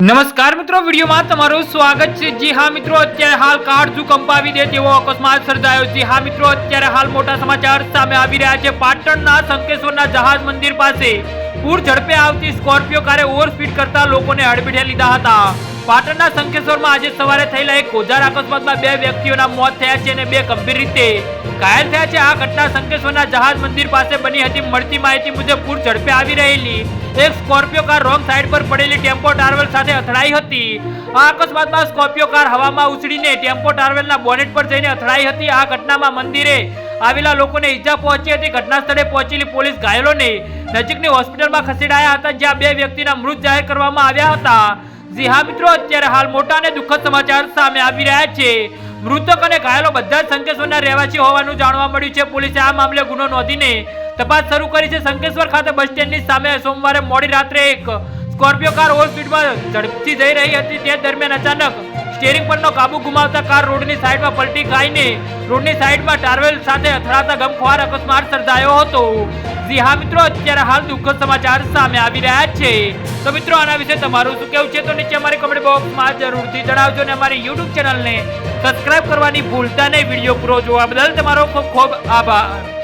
નમસ્કાર મિત્રો, વિડીયોમાં તમારું સ્વાગત છે। જી હા મિત્રો, અત્યારે હાલ કાળજુ કંપાવી દે તેવો અકસ્માત સર્જાયો। જી હા મિત્રો, અત્યારે હાલ મોટા સમાચાર સામે આવી રહ્યા છે। પાટણના શંકેશ્વરના જહાજ મંદિર પાસે પૂર ઝડપે આવતી સ્કોર્પિયો કારે ઓવરસ્પીડ કરતા લોકોને હડબીડે લીધા હતા। પાટણના શંકેશ્વરમાં આજે સવારે થયેલા એક ગોઝાર અકસ્માતમાં 2 વ્યક્તિઓના મોત થયા છે અને 2 ગંભીર રીતે ઘાયલ થયા છે। આ ઘટના શંકેશ્વરના જહાજ મંદિર પાસે બની હતી। મળતી માહિતી મુજબ પૂર ઝડપે આવી રહેલી એક સ્કોર્પિયો કાર રોંગ સાઈડ પર પડેલી ટેમ્પો ટાર્વેલ સાથે અથડાઈ હતી। આ અકસ્માતમાં સ્કોર્પિયો કાર હવામાં ઉછળીને ટેમ્પો ટાર્વેલના બોનેટ પર જઈને અથડાઈ હતી। આ ઘટનામાં મંદિરે આવેલા લોકોને ઈજા પહોંચી હતી। ઘટના સ્થળે પહોંચેલી પોલીસ ઘાયલોને નજીકની હોસ્પિટલમાં ખસેડાયા હતા, જ્યાં 2 વ્યક્તિના મૃત જાહેર કરવામાં આવ્યા હતા। જી હા મિત્રો, અત્યારે હાલ મોટા અને દુઃખદ સમાચાર સામે આવી રહ્યા છે। મૃતક અને ઘાયલો બધા જ શંકેશ્વરના રહેવાસી હોવાનું જાણવા મળ્યું છે। પોલીસે આ મામલે ગુનો નોંધીને તપાસ શરૂ કરી છે। શંકેશ્વર ખાતે બસ સ્ટેન્ડની સામે સોમવારે મોડી રાત્રે એક સ્કોર્પિયો કાર ઓવરસ્પીડમાં ઝડપથી જઈ રહી હતી। તે દરમિયાન અચાનક સ્ટીયરિંગ પરનો કાબુ ગુમાવતા કાર રોડની સાઈડમાં પલટી ખાઈને રોડની સાઈડમાં ટાર્વેલ સાથે અથડાતા ગમખ્વાર અકસ્માત સર્જાયો હતો। જી હા મિત્રો, અત્યારે હાલ દુઃખદ સમાચાર સામે આવી રહ્યા છે। તો મિત્રો, આના વિશે તમારું શું કહેવું છે તો નીચે અમારી કમેન્ટ બોક્સમાં જરૂરથી જણાવજો અને અમારી YouTube ચેનલને સબસ્ક્રાઇબ કરવાની ભૂલતા નહીં। વિડીયો પૂરો જોવા બદલ તમારો ખૂબ ખૂબ આભાર।